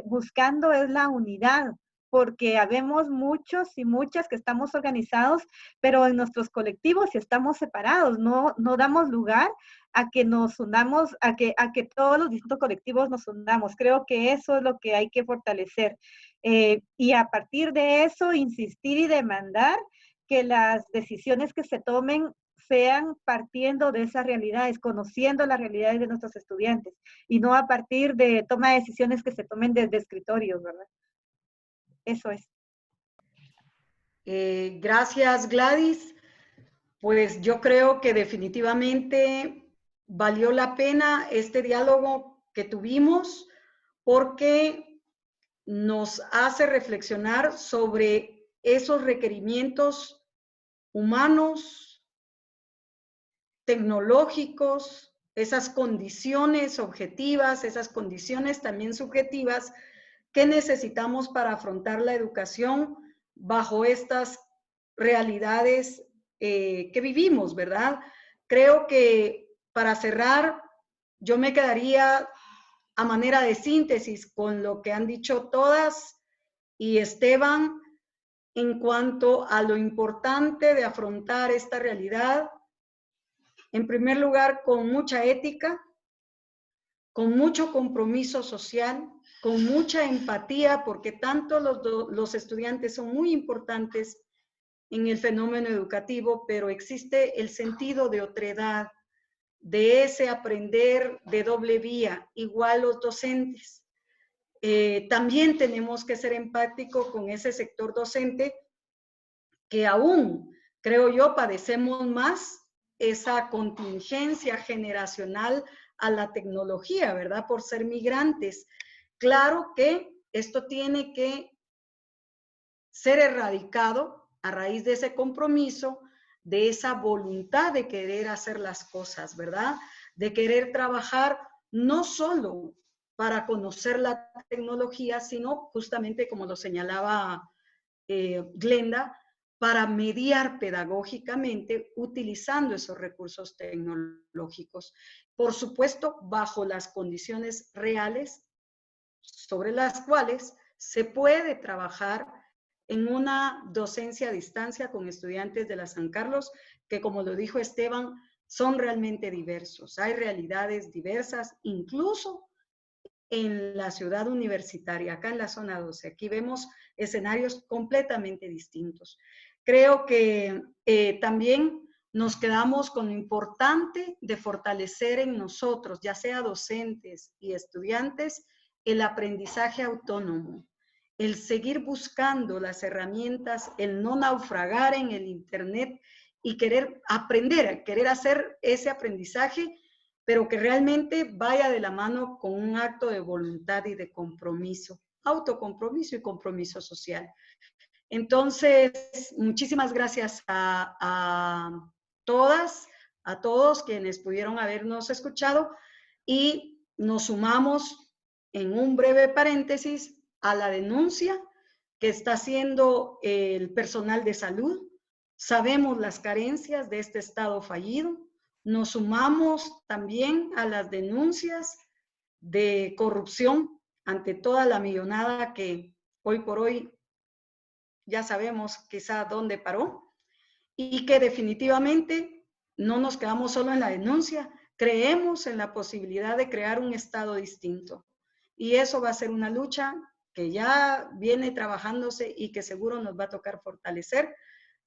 buscando es la unidad, porque habemos muchos y muchas que estamos organizados, pero en nuestros colectivos estamos separados, no damos lugar a que nos unamos, a que todos los distintos colectivos nos unamos. Creo que eso es lo que hay que fortalecer. Y a partir de eso, insistir y demandar que las decisiones que se tomen sean partiendo de esas realidades, conociendo las realidades de nuestros estudiantes, y no a partir de toma de decisiones que se tomen desde escritorios, ¿verdad? Eso es. Gracias, Gladys. Pues yo creo que definitivamente valió la pena este diálogo que tuvimos porque nos hace reflexionar sobre esos requerimientos humanos, tecnológicos, esas condiciones objetivas, esas condiciones también subjetivas que necesitamos para afrontar la educación bajo estas realidades que vivimos, ¿verdad? Creo que para cerrar, yo me quedaría a manera de síntesis con lo que han dicho todas y Esteban en cuanto a lo importante de afrontar esta realidad, en primer lugar, con mucha ética, con mucho compromiso social, con mucha empatía, porque tanto los estudiantes son muy importantes en el fenómeno educativo, pero existe el sentido de otredad, de ese aprender de doble vía, igual los docentes. También tenemos que ser empáticos con ese sector docente que aún, creo yo, padecemos más esa contingencia generacional a la tecnología, ¿verdad? Por ser migrantes. Claro que esto tiene que ser erradicado a raíz de ese compromiso, de esa voluntad de querer hacer las cosas, ¿verdad? De querer trabajar no solo para conocer la tecnología, sino justamente como lo señalaba Glenda, para mediar pedagógicamente utilizando esos recursos tecnológicos. Por supuesto, bajo las condiciones reales sobre las cuales se puede trabajar en una docencia a distancia con estudiantes de la San Carlos, que como lo dijo Esteban, son realmente diversos. Hay realidades diversas, incluso en la ciudad universitaria, acá en la zona 12. Aquí vemos escenarios completamente distintos. Creo que también nos quedamos con lo importante de fortalecer en nosotros, ya sea docentes y estudiantes, el aprendizaje autónomo, el seguir buscando las herramientas, el no naufragar en el Internet y querer aprender, querer hacer ese aprendizaje pero que realmente vaya de la mano con un acto de voluntad y de compromiso, autocompromiso y compromiso social. Entonces, muchísimas gracias a todas, a todos quienes pudieron habernos escuchado y nos sumamos en un breve paréntesis a la denuncia que está haciendo el personal de salud. Sabemos las carencias de este Estado fallido. Nos sumamos también a las denuncias de corrupción ante toda la millonada que hoy por hoy ya sabemos quizá dónde paró, y que definitivamente no nos quedamos solo en la denuncia, creemos en la posibilidad de crear un Estado distinto. Y eso va a ser una lucha que ya viene trabajándose y que seguro nos va a tocar fortalecer.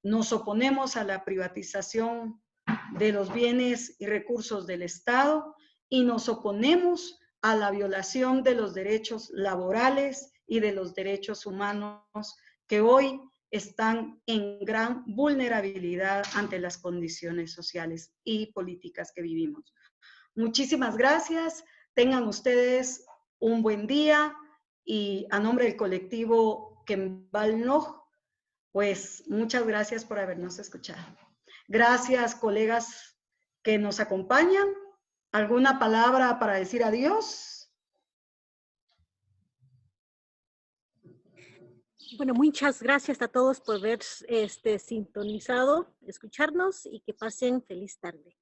Nos oponemos a la privatización de los bienes y recursos del Estado y nos oponemos a la violación de los derechos laborales y de los derechos humanos que hoy están en gran vulnerabilidad ante las condiciones sociales y políticas que vivimos. Muchísimas gracias. Tengan ustedes un buen día y a nombre del colectivo Kembalnoj, pues muchas gracias por habernos escuchado. Gracias, colegas que nos acompañan. ¿Alguna palabra para decir adiós? Bueno, muchas gracias a todos por haber sintonizado, escucharnos y que pasen feliz tarde.